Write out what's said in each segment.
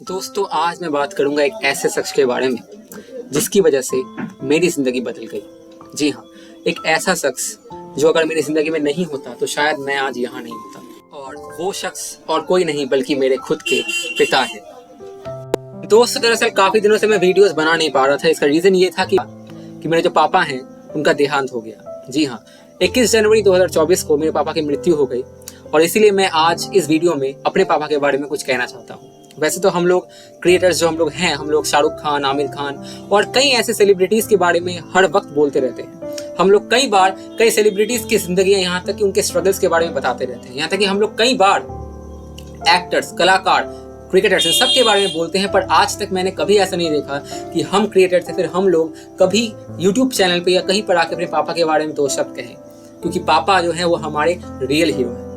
दोस्तों आज मैं बात करूंगा एक ऐसे शख्स के बारे में जिसकी वजह से मेरी ज़िंदगी बदल गई। जी हाँ, एक ऐसा शख्स जो अगर मेरी ज़िंदगी में नहीं होता तो शायद मैं आज यहाँ नहीं होता। और वो शख्स और कोई नहीं बल्कि मेरे खुद के पिता है। दोस्तों दरअसल काफ़ी दिनों से मैं वीडियोस बना नहीं पा रहा था। इसका रीज़न ये था कि मेरे जो पापा हैं उनका देहांत हो गया। जी हाँ, 21 जनवरी 2024 को मेरे पापा की मृत्यु हो गई और इसीलिए मैं आज इस वीडियो में अपने पापा के बारे में कुछ कहना चाहता हूँ। वैसे तो हम लोग क्रिएटर्स जो हम लोग हैं, हम लोग शाहरुख खान, आमिर खान और कई ऐसे सेलिब्रिटीज़ के बारे में हर वक्त बोलते रहते हैं। हम लोग कई बार कई सेलिब्रिटीज़ की जिंदगियां, यहाँ तक कि उनके स्ट्रगल्स के बारे में बताते रहते हैं। यहाँ तक कि हम लोग कई बार एक्टर्स, कलाकार, क्रिकेटर्स इन सब के बारे में बोलते हैं, पर आज तक मैंने कभी ऐसा नहीं देखा कि हम क्रिएटर्स से फिर हम लोग कभी यूट्यूब चैनल पे या कहीं पर आके अपने पापा के बारे में दो शब्द कहें, क्योंकि पापा जो है वो हमारे रियल हीरो हैं।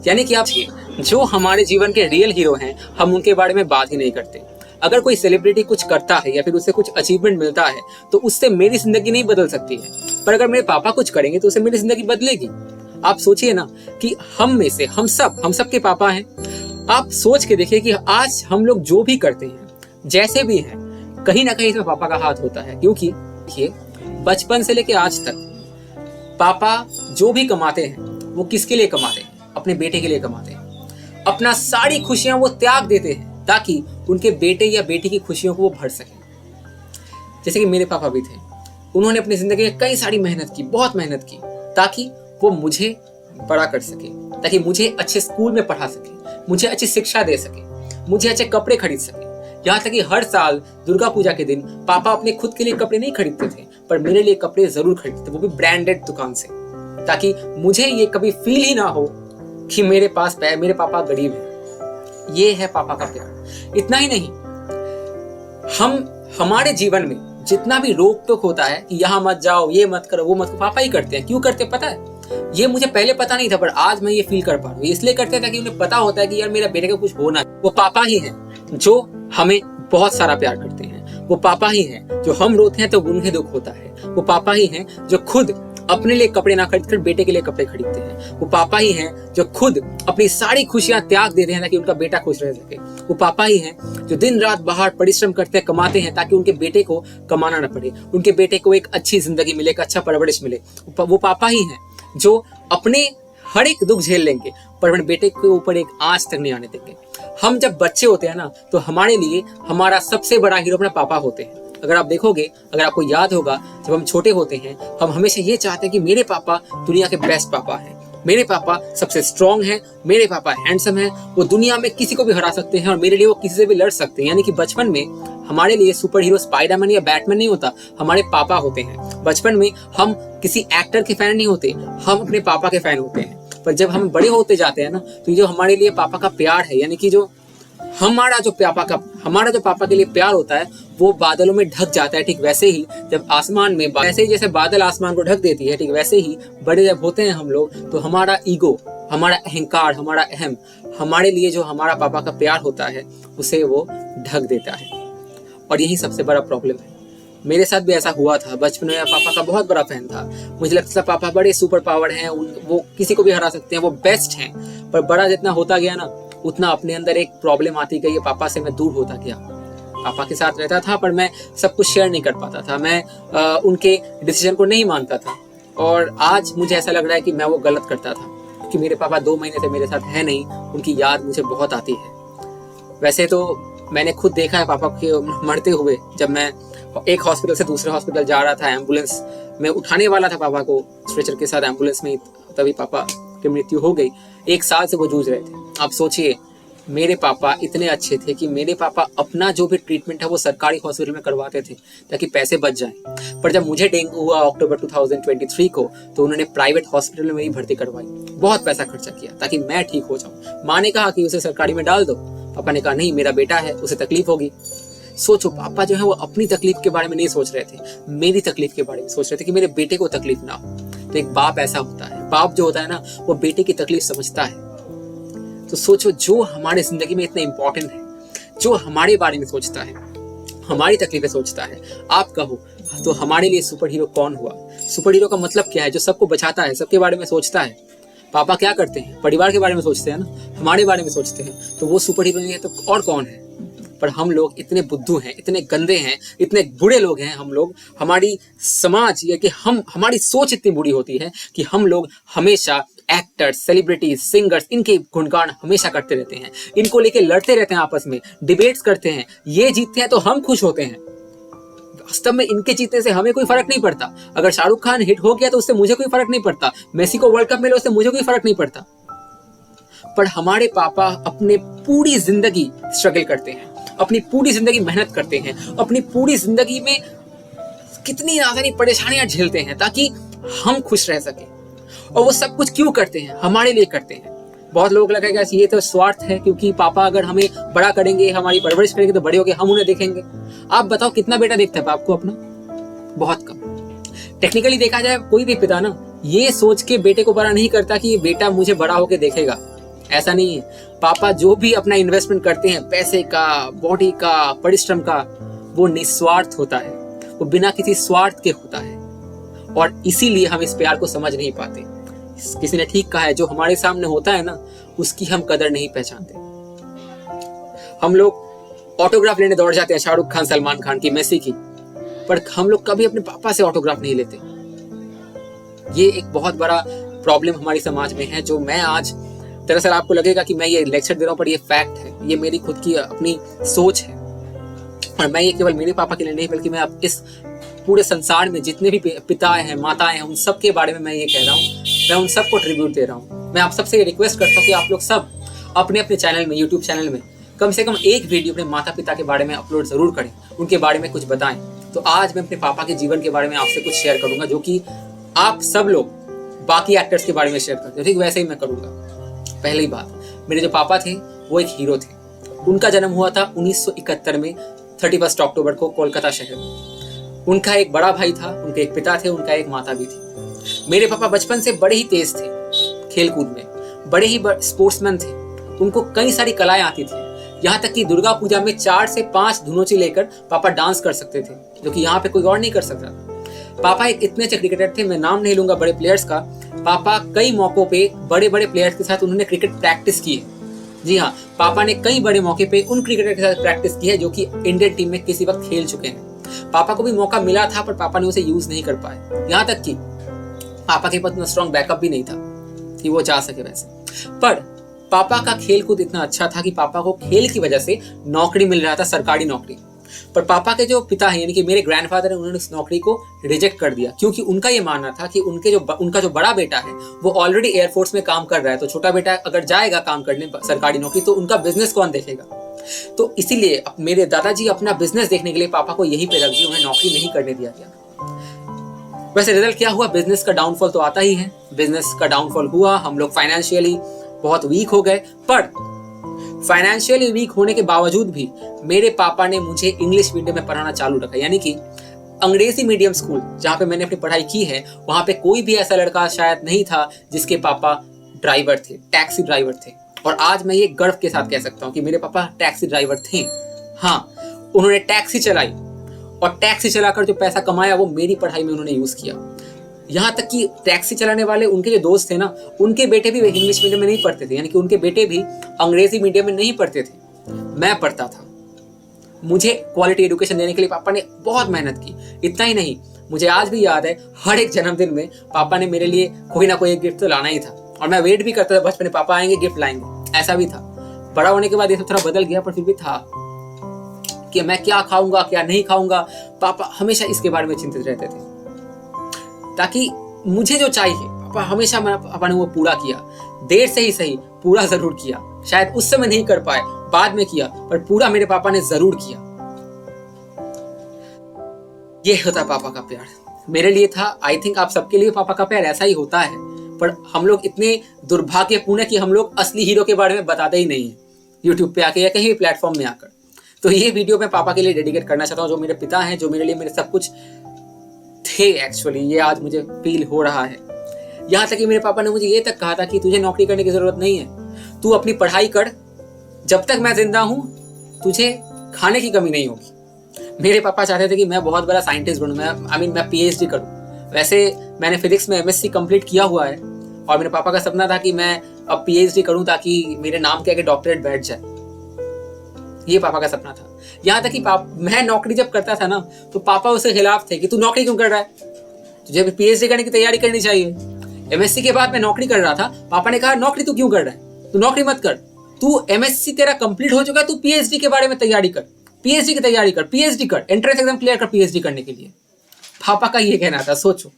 यानी कि आप जो हमारे जीवन के रियल हीरो हैं, हम उनके बारे में बात ही नहीं करते। अगर कोई सेलिब्रिटी कुछ करता है या फिर उससे कुछ अचीवमेंट मिलता है तो उससे मेरी जिंदगी नहीं बदल सकती है, पर अगर मेरे पापा कुछ करेंगे तो उससे मेरी जिंदगी बदलेगी। आप सोचिए ना कि हम में से हम सब के पापा हैं। आप सोच के देखिए कि आज हम लोग जो भी करते हैं, जैसे भी हैं, कहीं ना कहीं इसमें पापा का हाथ होता है। क्योंकि देखिए, बचपन से लेके आज तक पापा जो भी कमाते हैं वो किसके लिए कमाते हैं? अपने बेटे के लिए कमाते हैं। अपना सारी खुशियां वो त्याग देते हैं ताकि उनके बेटे या बेटी की खुशियों को वो भर सके। जैसे कि मेरे पापा भी थे, उन्होंने अपनी जिंदगी में कई सारी मेहनत की, बहुत मेहनत की, ताकि वो मुझे बड़ा कर सके, ताकि मुझे अच्छे स्कूल में पढ़ा सके, मुझे अच्छी शिक्षा दे सके, मुझे अच्छे कपड़े खरीद सके। यहाँ तक कि हर साल दुर्गा पूजा के दिन पापा अपने खुद के लिए कपड़े नहीं खरीदते थे, पर मेरे लिए कपड़े जरूर खरीदते थे, वो भी ब्रांडेड दुकान से, ताकि मुझे ये कभी फील ही ना हो कि मेरे पापा गरीब हैं। ये है पापा का प्यार। इतना ही नहीं, हमारे जीवन में जितना भी रोक टोक होता है कि यहाँ मत जाओ, ये मत करो, वो मत करो, पापा ही करते हैं। क्यों करते पता है? ये मुझे पहले पता नहीं था, पर आज मैं ये फील कर पा रहा हूँ। इसलिए करते थे कि उन्हें पता होता है कि यार मेरा बेटे का कुछ होना है। वो पापा ही हैं जो हमें बहुत सारा प्यार करते हैं। वो पापा ही हैं जो हम रोते हैं तो उन्हें दुख होता है। वो पापा ही हैं जो खुद अपने लिए कपड़े ना खरीद कर बेटे के लिए कपड़े खरीदते हैं। वो पापा ही हैं जो खुद अपनी सारी खुशियां त्याग देते हैं ताकि उनका बेटा खुश रह सके। वो पापा ही हैं जो दिन रात बाहर परिश्रम करते हैं, कमाते हैं, ताकि उनके बेटे को कमाना ना पड़े, उनके बेटे को एक अच्छी जिंदगी मिले, एक अच्छा परवरिश मिले। वो पापा ही हैं जो अपने हर एक दुख झेल लेंगे पर अपने बेटे के ऊपर एक आंच तक नहीं आने देंगे। हम जब बच्चे होते हैं ना, तो हमारे लिए हमारा सबसे बड़ा हीरो अपना पापा होते हैं। अगर आप देखोगे, अगर आपको याद होगा, जब हम छोटे होते हैं हम हमेशा ये चाहते हैं कि मेरे पापा दुनिया के बेस्ट पापा हैं, मेरे पापा सबसे स्ट्रॉन्ग हैं, मेरे पापा हैंडसम हैं, वो दुनिया में किसी को भी हरा सकते हैं और मेरे लिए वो किसी से भी लड़ सकते हैं। यानी कि बचपन में हमारे लिए सुपर हीरो स्पाइडरमैन या बैटमैन नहीं होता, हमारे पापा होते हैं। बचपन में हम किसी एक्टर के फैन नहीं होते, हम अपने पापा के फैन होते हैं। पर जब हम बड़े होते जाते हैं ना, तो जो हमारे लिए पापा का प्यार है, यानी कि जो हमारा जो पापा के लिए प्यार होता है, वो बादलों में ढक जाता है। ठीक वैसे ही जब आसमान में वैसे ही जैसे बादल आसमान को ढक देती है, ठीक वैसे ही बड़े जब होते हैं हम लोग, तो हमारा ईगो, हमारा अहंकार, हमारा अहम, हमारे लिए जो हमारा पापा का प्यार होता है उसे वो ढक देता है। और यही सबसे बड़ा प्रॉब्लम है। मेरे साथ भी ऐसा हुआ था। बचपन में पापा का बहुत बड़ा फैन था। मुझे लगता था पापा बड़े सुपर पावर हैं, वो किसी को भी हरा सकते हैं, वो बेस्ट हैं। पर बड़ा जितना होता गया ना, उतना अपने अंदर एक प्रॉब्लम आती गई। पापा से मैं दूर होता गया। पापा के साथ रहता था पर मैं सब कुछ शेयर नहीं कर पाता था, मैं उनके डिसीजन को नहीं मानता था। और आज मुझे ऐसा लग रहा है कि मैं वो गलत करता था, क्योंकि मेरे पापा 2 महीने से मेरे साथ है नहीं। उनकी याद मुझे बहुत आती है। वैसे तो मैंने खुद देखा है पापा के मरते हुए। जब मैं एक हॉस्पिटल से दूसरे हॉस्पिटल जा रहा था, एम्बुलेंस में उठाने वाला था पापा को, स्ट्रेचर के साथ एम्बुलेंस में, तभी पापा की मृत्यु हो गई। 1 साल से वो जूझ रहे थे। आप सोचिए, मेरे पापा इतने अच्छे थे कि मेरे पापा अपना जो भी ट्रीटमेंट है वो सरकारी हॉस्पिटल में करवाते थे ताकि पैसे बच जाएं। पर जब मुझे डेंगू हुआ अक्टूबर 2023 को, तो उन्होंने प्राइवेट हॉस्पिटल में मेरी भर्ती करवाई, बहुत पैसा खर्चा किया ताकि मैं ठीक हो जाऊं। माँ ने कहा कि उसे सरकारी में डाल दो, पापा ने कहा नहीं, मेरा बेटा है, उसे तकलीफ होगी। सोचो, पापा जो है वो अपनी तकलीफ के बारे में नहीं सोच रहे थे, मेरी तकलीफ के बारे में सोच रहे थे कि मेरे बेटे को तकलीफ ना हो। तो एक बाप ऐसा होता है, बाप जो होता है ना, वो बेटे की तकलीफ समझता है। तो सोचो, जो हमारे जिंदगी में इतना इंपॉर्टेंट है, जो हमारे बारे में सोचता है, हमारी तकलीफें सोचता है, आप कहो तो हमारे लिए सुपर हीरो कौन हुआ? सुपर हीरो का मतलब क्या है? जो सबको बचाता है, सबके बारे में सोचता है। पापा क्या करते हैं? परिवार के बारे में सोचते हैं ना, हमारे बारे में सोचते हैं। तो वो सुपर हीरो नहीं है तो और कौन है? पर हम लोग इतने बुद्धू हैं, इतने गंदे हैं, इतने बुरे लोग हैं हम लोग। हमारी समाज ये कि हमारी सोच इतनी बुरी होती है कि हम लोग हमेशा एक्टर्स, सेलिब्रिटीज, सिंगर्स, इनके गुणगान हमेशा करते रहते हैं, इनको लेके लड़ते रहते हैं, आपस में डिबेट्स करते हैं। ये जीतते हैं तो हम खुश होते हैं। वास्तव में इनके जीतने से हमें कोई फर्क नहीं पड़ता। अगर शाहरुख खान हिट हो गया तो उससे मुझे कोई फर्क नहीं पड़ता, मेसी को वर्ल्ड कप मिला उससे मुझे कोई फर्क नहीं पड़ता। पर हमारे पापा अपने पूरी जिंदगी स्ट्रगल करते हैं, अपनी पूरी जिंदगी मेहनत करते हैं, अपनी पूरी जिंदगी में कितनी ज्यादा परेशानियां झेलते हैं ताकि हम खुश रह सके। और वो सब कुछ क्यों करते हैं? हमारे लिए करते हैं। बहुत लोगों को लगेगा ये तो स्वार्थ है, क्योंकि पापा अगर हमें बड़ा करेंगे, हमारी परवरिश करेंगे तो बड़े होके हम उन्हें देखेंगे। आप बताओ कितना बेटा देखता है बाप को अपना? बहुत कम। टेक्निकली देखा जाए कोई भी पिता ना ये सोच के बेटे को बड़ा नहीं करता कि ये बेटा मुझे बड़ा होके देखेगा। ऐसा नहीं है। पापा जो भी अपना इन्वेस्टमेंट करते हैं, पैसे का, बॉडी का, परिश्रम का, वो निस्वार्थ होता है, वो बिना किसी स्वार्थ के होता है। और इसीलिए हम इस प्यार को समझ नहीं पाते। किसी ने ठीक कहा है, जो हमारे सामने होता है ना उसकी हम कदर नहीं पहचानते। हम लोग ऑटोग्राफ लेने दौड़ जाते हैं, शाहरुख खान, सलमान खान की, मेसी की, पर हम लोग कभी अपने पापा से ऑटोग्राफ नहीं लेते। ये एक बहुत बड़ा प्रॉब्लम हमारी समाज में है, जो मैं आज, दरअसल आपको लगेगा कि मैं ये लेक्चर दे रहा हूं, पर ये फैक्ट है, ये मेरी खुद की अपनी सोच है। और मैं ये केवल मेरे पापा के लिए नहीं, बल्कि मैं अब इस पूरे संसार में जितने भी पिताएं हैं, माताएं हैं, उन सब के बारे में मैं ये कह रहा हूँ। मैं उन सबको ट्रिब्यूट दे रहा हूँ। मैं आप सबसे रिक्वेस्ट करता हूँ कि आप लोग सब अपने अपने चैनल में, यूट्यूब चैनल में कम से कम एक वीडियो अपने माता पिता के बारे में अपलोड जरूर करें, उनके बारे में कुछ बताएं। तो आज मैं अपने पापा के जीवन के बारे में आपसे कुछ शेयर करूंगा, जो कि आप सब लोग बाकी एक्टर्स के बारे में शेयर करते हैं, ठीक वैसे ही मैं करूंगा। पहली बात, मेरे जो पापा थे वो एक हीरो थे। उनका जन्म हुआ था 1971 में 31 अक्टूबर को कोलकाता शहर में। उनका एक बड़ा भाई था, उनके एक पिता थे, उनका एक माता भी थी। मेरे पापा बचपन से बड़े ही तेज थे खेलकूद में, बड़े ही स्पोर्ट्समैन थे। उनको कई सारी कलाएं आती थी, यहाँ तक कि दुर्गा पूजा में 4 से 5 धुनोची लेकर पापा डांस कर सकते थे, जो कि यहाँ पे कोई और नहीं कर सकता था। पापा एक इतने अच्छे क्रिकेटर थे, मैं नाम नहीं लूंगा बड़े प्लेयर्स का। पापा कई मौकों पे बड़े बड़े प्लेयर्स के साथ उन्होंने क्रिकेट प्रैक्टिस की है। जी हाँ, पापा ने कई बड़े मौके पे उन क्रिकेटर के साथ प्रैक्टिस की है जो कि इंडियन टीम में किसी वक्त खेल चुके हैं। पापा को भी मौका मिला था, पर पापा ने उसे यूज नहीं कर पाए। यहाँ तक कि पापा के पास इतना स्ट्रॉन्ग बैकअप भी नहीं था कि वो जा सके वैसे। पर पापा का खेल कूद इतना अच्छा था कि पापा को खेल की वजह से नौकरी मिल रहा था, सरकारी नौकरी। पर पापा के जो पिता हैं, यानी कि मेरे ग्रैंडफादर हैं, उन्होंने उस नौकरी को रिजेक्ट कर दिया, क्योंकि उनका ये मानना था कि उनका जो बड़ा बेटा है वो ऑलरेडी एयरफोर्स में काम कर रहा है, तो छोटा बेटा अगर जाएगा काम करने सरकारी नौकरी तो उनका बिजनेस कौन देखेगा। तो इसीलिए मेरे दादाजी अपना बिजनेस देखने के लिए पापा को यहीं पे रख दिया, उन्हें नौकरी नहीं करने दिया गया। वैसे रिजल्ट क्या हुआ? बिजनेस का डाउनफॉल तो आता ही है। बिजनेस का डाउनफॉल हुआ, हम लोग फाइनेंशियली बहुत वीक हो गए। पर फाइनेंशियली वीक होने के बावजूद भी मेरे पापा ने मुझे इंग्लिश मीडियम में पढ़ाना चालू रखा, यानी कि अंग्रेजी मीडियम स्कूल जहाँ पे मैंने अपनी पढ़ाई की है, वहाँ पे कोई भी ऐसा लड़का शायद नहीं था जिसके पापा ड्राइवर थे, टैक्सी ड्राइवर थे। और आज मैं ये गर्व के साथ कह सकता हूँ कि मेरे पापा टैक्सी ड्राइवर थे। हाँ, उन्होंने टैक्सी चलाई और टैक्सी चलाकर जो पैसा कमाया वो मेरी पढ़ाई में उन्होंने यूज किया। यहाँ तक कि टैक्सी चलाने वाले उनके जो दोस्त थे ना, उनके बेटे भी इंग्लिश मीडियम में नहीं पढ़ते थे, यानी कि उनके बेटे भी अंग्रेजी मीडियम में नहीं पढ़ते थे। मैं पढ़ता था। मुझे क्वालिटी एजुकेशन देने के लिए पापा ने बहुत मेहनत की। इतना ही नहीं, मुझे आज भी याद है हर एक जन्मदिन में पापा ने मेरे लिए कोई ना कोई एक गिफ्ट तो लाना ही था, और मैं वेट भी करता था बचपन में पापा आएंगे गिफ्ट लाएंगे। ऐसा भी था। बड़ा होने के बाद ये सब थोड़ा बदल गया, पर फिर भी था कि मैं क्या खाऊंगा क्या नहीं खाऊंगा। पापा हमेशा इसके बारे में चिंतित रहते थे, ताकि मुझे जो चाहिए पापा हमेशा पापा ने वो पूरा किया। देर से ही सही, पूरा जरूर किया। शायद उस समय नहीं कर पाए, बाद में किया, पर पूरा मेरे पापा ने जरूर किया। ये होता है पापा का प्यार। मेरे लिए था, आई थिंक आप सबके लिए पापा का प्यार ऐसा ही होता है। पर हम लोग इतने दुर्भाग्यपूर्ण है कि हम लोग असली हीरो के बारे में बताते ही नहीं है, यूट्यूब पे आके या कहीं भी प्लेटफॉर्म में आकर। तो ये वीडियो मैं पापा के लिए डेडिकेट करना चाहता हूँ, जो मेरे पिता हैं, जो मेरे लिए मेरे सब कुछ थे। एक्चुअली ये आज मुझे फील हो रहा है। यहाँ तक कि मेरे पापा ने मुझे ये तक कहा था कि तुझे नौकरी करने की जरूरत नहीं है, तू अपनी पढ़ाई कर, जब तक मैं जिंदा हूँ तुझे खाने की कमी नहीं होगी। मेरे पापा चाहते थे कि मैं बहुत बड़ा साइंटिस्ट बनूं, मैं PhD करूं। वैसे मैंने फिजिक्स में MSc कंप्लीट किया हुआ है, और मेरे पापा का सपना था कि मैं अब PhD करूं ताकि मेरे नाम के आगे डॉक्टरेट बैठ जाए। ये पापा का सपना था। यहाँ तक कि मैं नौकरी जब करता था ना, तो पापा उसके खिलाफ थे कि तू नौकरी क्यों कर रहा है, तुझे पीएचडी करने की तैयारी करनी चाहिए। एमएससी के बाद मैं नौकरी कर रहा था, पापा ने कहा नौकरी तू क्यों कर रहा है, तू नौकरी मत कर, तू एमएससी तेरा कंप्लीट हो चुका है, तू पीएचडी के बारे में तैयारी कर, पीएचडी की तैयारी कर, पीएचडी कर, एंट्रेंस एग्जाम क्लियर कर पीएचडी करने के लिए। पापा का ये कहना था, सोचो,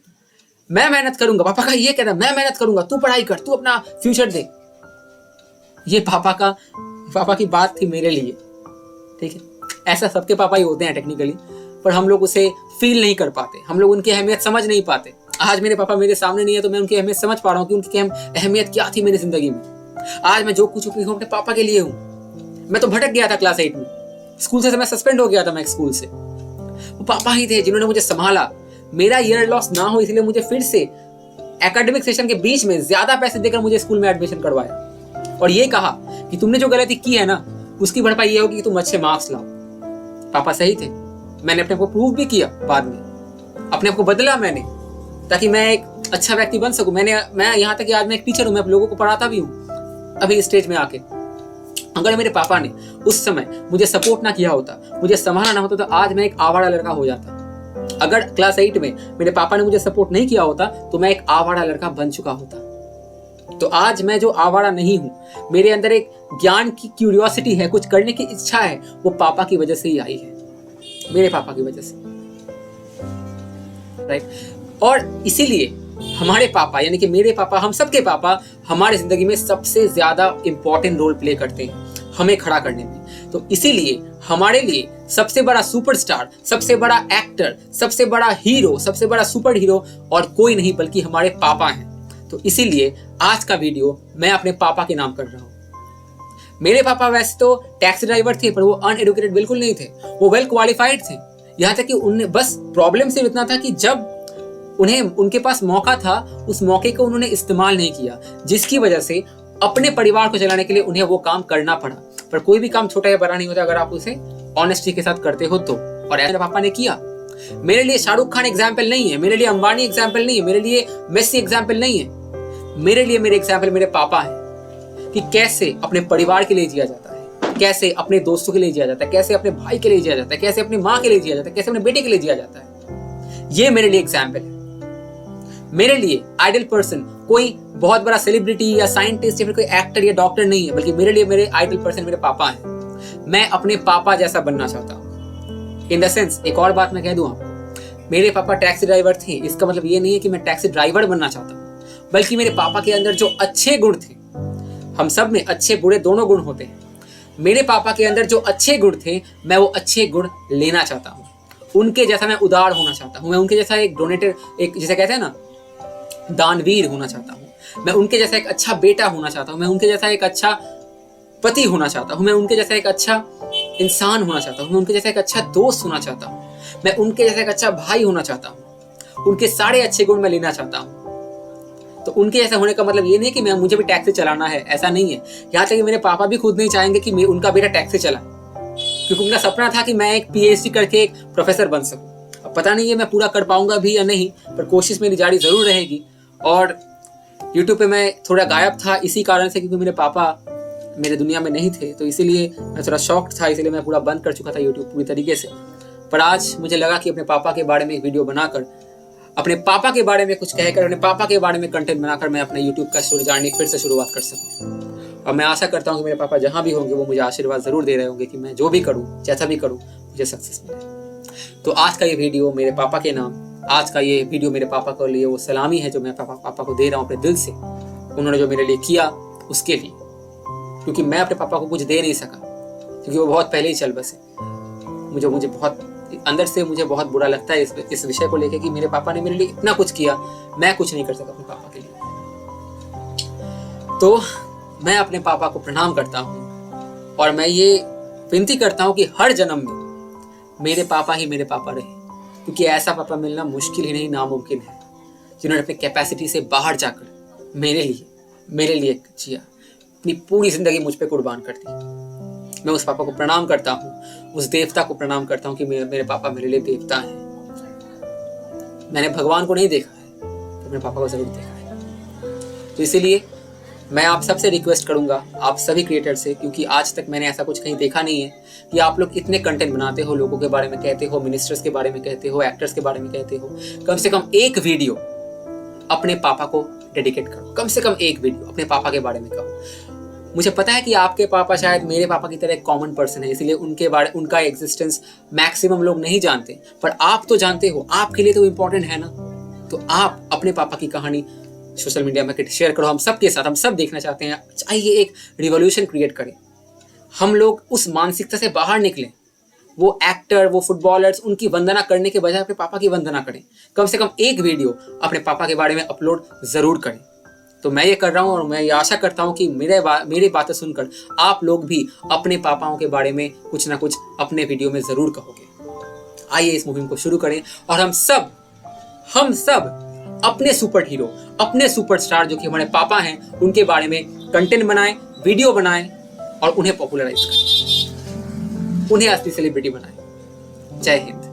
मैं मेहनत करूंगा, पापा का ये कहना मैं मेहनत करूंगा, तू पढ़ाई कर, तू अपना फ्यूचर दे। ये पापा की बात थी मेरे लिए, ठीक है। ऐसा सबके पापा ही होते हैं टेक्निकली, पर हम लोग उसे फील नहीं कर पाते, हम लोग उनकी अहमियत समझ नहीं पाते। आज मेरे पापा मेरे सामने नहीं है तो मैं उनकी अहमियत समझ पा रहा हूँ कि उनकी अहमियत क्या थी मेरी जिंदगी में। आज मैं जो कुछ हूँ अपने पापा के लिए हूँ। मैं तो भटक गया था क्लास 8 में, स्कूल से मैं सस्पेंड हो गया था, मैं स्कूल से। वो पापा ही थे जिन्होंने मुझे संभाला। मेरा ईयर लॉस ना हो इसलिए मुझे फिर से एकेडमिक सेशन के बीच में ज्यादा पैसे देकर मुझे स्कूल में एडमिशन करवाया और ये कहा कि तुमने जो गलती की है ना, उसकी भरपाई ये होगी कि तुम अच्छे मार्क्स लाओ। पापा सही थे। मैंने अपने आप को प्रूव भी किया, बाद में अपने आप को बदला मैंने, ताकि मैं एक अच्छा व्यक्ति बन सकूं। मैं यहाँ तक कि आज मैं एक टीचर हूं, मैं लोगों को पढ़ाता भी हूं अभी स्टेज में आके। अगर मेरे पापा ने उस समय मुझे सपोर्ट ना किया होता, मुझे संभाला ना होता, तो आज मैं एक आवारा लड़का हो जाता। अगर क्लास 8 में मेरे पापा ने मुझे सपोर्ट नहीं किया होता तो मैं एक आवारा लड़का बन चुका होता। तो आज मैं जो आवारा नहीं हूं, मेरे अंदर एक ज्ञान की क्यूरियोसिटी है, कुछ करने की इच्छा है, वो पापा की वजह से ही आई है, मेरे पापा की वजह से, राइट। और इसीलिए हमारे पापा, यानी कि मेरे पापा, हम सबके पापा हमारी जिंदगी में सबसे ज्यादा इंपॉर्टेंट रोल प्ले करते हैं हमें खड़ा करने में। तो इसीलिए हमारे लिए सबसे बड़ा सुपरस्टार, सबसे बड़ा एक्टर, सबसे बड़ा हीरो, सबसे बड़ा सुपर हीरो और कोई नहीं बल्कि हमारे पापा हैं। तो इसीलिए आज का वीडियो मैं अपने पापा के नाम कर रहा हूं। मेरे पापा वैसे तो टैक्सी ड्राइवर थे, पर वो अनएडुकेटेड बिल्कुल नहीं थे, वो वेल क्वालिफाइड थे। यहाँ तक कि उन्हें बस प्रॉब्लम सिर्फ इतना था कि जब उनके पास मौका था, उस मौके को उन्होंने इस्तेमाल नहीं किया, जिसकी वजह से अपने परिवार को चलाने के लिए उन्हें वो काम करना पड़ा। पर कोई भी काम छोटा या बड़ा नहीं होता अगर आप उसे ऑनेस्टी के साथ करते हो तो, और ऐसा पापा ने किया। मेरे लिए शाहरुख खान एग्जाम्पल नहीं है, मेरे लिए अंबानी एग्जाम्पल नहीं है, मेरे लिए मेसी एग्जाम्पल नहीं है, मेरे लिए मेरे एग्जाम्पल मेरे पापा है कि कैसे अपने परिवार के लिए जिया जाता है, कैसे अपने दोस्तों के लिए जिया जाता है, कैसे अपने भाई के लिए जिया जाता है, कैसे अपनी माँ के लिए जिया जाता है, कैसे अपने बेटे के लिए जिया जाता है। ये मेरे लिए एग्जाम्पल है। मेरे लिए आइडल पर्सन कोई बहुत बड़ा सेलिब्रिटी या साइंटिस्ट या फिर कोई एक्टर या डॉक्टर नहीं है, बल्कि मेरे लिए मेरे आइडल पर्सन मेरे पापा हैं। मैं अपने पापा जैसा बनना चाहता हूँ। इन द सेंस, एक और बात मैं कह दूं आपको, मेरे पापा टैक्सी ड्राइवर थे, इसका मतलब ये नहीं है कि मैं टैक्सी ड्राइवर बनना चाहता हूँ, बल्कि मेरे पापा के अंदर जो अच्छे गुण थे, हम सब में अच्छे बुरे दोनों गुण होते हैं, मेरे पापा के अंदर जो अच्छे गुण थे, मैं वो अच्छे गुण लेना चाहता हूँ। उनके जैसा मैं उदार होना चाहता हूँ, मैं उनके जैसा एक डोनेटर, एक जिसे कहते हैं ना दानवीर होना चाहता हूँ। मैं उनके जैसा एक अच्छा बेटा होना चाहता हूँ, मैं उनके जैसा एक अच्छा पति होना चाहता हूँ, मैं उनके जैसा एक अच्छा इंसान होना चाहता हूँ, मैं उनके जैसा एक अच्छा दोस्त होना चाहता हूँ, मैं उनके जैसा एक अच्छा भाई होना चाहता हूँ। उनके सारे अच्छे गुण मैं लेना चाहता हूँ। तो उनके जैसा होने का मतलब ये नहीं कि मुझे भी टैक्सी चलाना है, ऐसा नहीं है। यहाँ तक कि मेरे पापा भी खुद नहीं चाहेंगे कि उनका बेटा टैक्सी चलाए, क्योंकि उनका सपना था कि मैं एक पीएचडी करके एक प्रोफेसर बन सकूं। अब पता नहीं है मैं पूरा कर पाऊंगा भी या नहीं, पर कोशिश मेरी जारी जरूर रहेगी। और यूट्यूब पे मैं थोड़ा गायब था इसी कारण से, क्योंकि मेरे पापा मेरे दुनिया में नहीं थे, तो इसीलिए मैं थोड़ा शॉक्ड था, इसीलिए मैं पूरा बंद कर चुका था यूट्यूब पूरी तरीके से। पर आज मुझे लगा कि अपने पापा के बारे में एक वीडियो बनाकर, अपने पापा के बारे में कुछ कहकर, अपने पापा के बारे में कंटेंट बनाकर मैं अपने यूट्यूब का जर्नी फिर से शुरुआत कर सकूँ। और मैं आशा करता हूँ कि मेरे पापा जहाँ भी होंगे वो मुझे आशीर्वाद जरूर दे रहे होंगे कि मैं जो भी करूँ, जैसा भी करूँ, मुझे सक्सेस मिले। तो आज का ये वीडियो मेरे पापा के नाम, आज का ये वीडियो मेरे पापा के लिए वो सलामी है जो मैं पापा को दे रहा हूँ अपने दिल से, उन्होंने जो मेरे लिए किया उसके लिए। क्योंकि मैं अपने पापा को कुछ दे नहीं सका, क्योंकि वो बहुत पहले ही चल बसे। मुझे बहुत अंदर से मुझे बहुत बुरा लगता है इस विषय को लेकर कि मेरे पापा ने मेरे लिए इतना कुछ किया, मैं कुछ नहीं कर सका अपने पापा के लिए। तो मैं अपने पापा को प्रणाम करता हूँ और मैं ये विनती करता हूँ कि हर जन्म में मेरे पापा ही मेरे पापा रहे, क्योंकि ऐसा पापा मिलना मुश्किल ही नहीं नामुमकिन है, जिन्होंने अपनी कैपेसिटी से बाहर जाकर मेरे लिए जिया, अपनी पूरी जिंदगी मुझ पे कुर्बान कर दी। मैं उस पापा को प्रणाम करता हूँ, उस देवता को प्रणाम करता हूँ कि मेरे पापा मेरे लिए देवता हैं। मैंने भगवान को नहीं देखा है, तो अपने पापा को जरूर देखा है। तो इसीलिए मैं आप सबसे रिक्वेस्ट करूंगा, आप सभी क्रिएटर से, क्योंकि आज तक मैंने ऐसा कुछ कहीं देखा नहीं है कि आप लोग इतने कंटेंट बनाते हो, लोगों के बारे में कहते हो, मिनिस्टर्स के बारे में कहते हो, एक्टर्स के बारे में कहते हो, कम से कम एक वीडियो अपने पापा को डेडिकेट करो। कम से कम एक वीडियो अपने पापा के बारे में कहो। मुझे पता है कि आपके पापा शायद मेरे पापा की तरह एक कॉमन पर्सन है, इसलिए उनका एग्जिस्टेंस मैक्सिमम लोग नहीं जानते, पर आप तो जानते हो, आपके लिए तो इम्पोर्टेंट है ना। तो आप अपने पापा की कहानी सोशल मीडिया में शेयर करो हम सब के साथ। हम सब देखना चाहते हैं, आइए एक रिवॉल्यूशन क्रिएट करें। हम लोग उस मानसिकता से बाहर निकलें। वो एक्टर, वो फुटबॉलर्स, उनकी वंदना करने के बजाय अपने पापा की वंदना करें। कम से कम एक वीडियो अपने पापा के बारे में अपलोड ज़रूर करें। तो मैं ये कर रहा हूँ और मैं ये आशा करता हूँ कि मेरी बातें सुनकर आप लोग भी अपने पापाओं के बारे में कुछ ना कुछ अपने वीडियो में ज़रूर कहोगे। आइए इस मुहिम को शुरू करें और हम सब अपने सुपर हीरो, अपने सुपरस्टार जो कि हमारे पापा हैं, उनके बारे में कंटेंट बनाएं, वीडियो बनाएं और उन्हें पॉपुलराइज करें, उन्हें असली सेलिब्रिटी बनाएं। जय हिंद।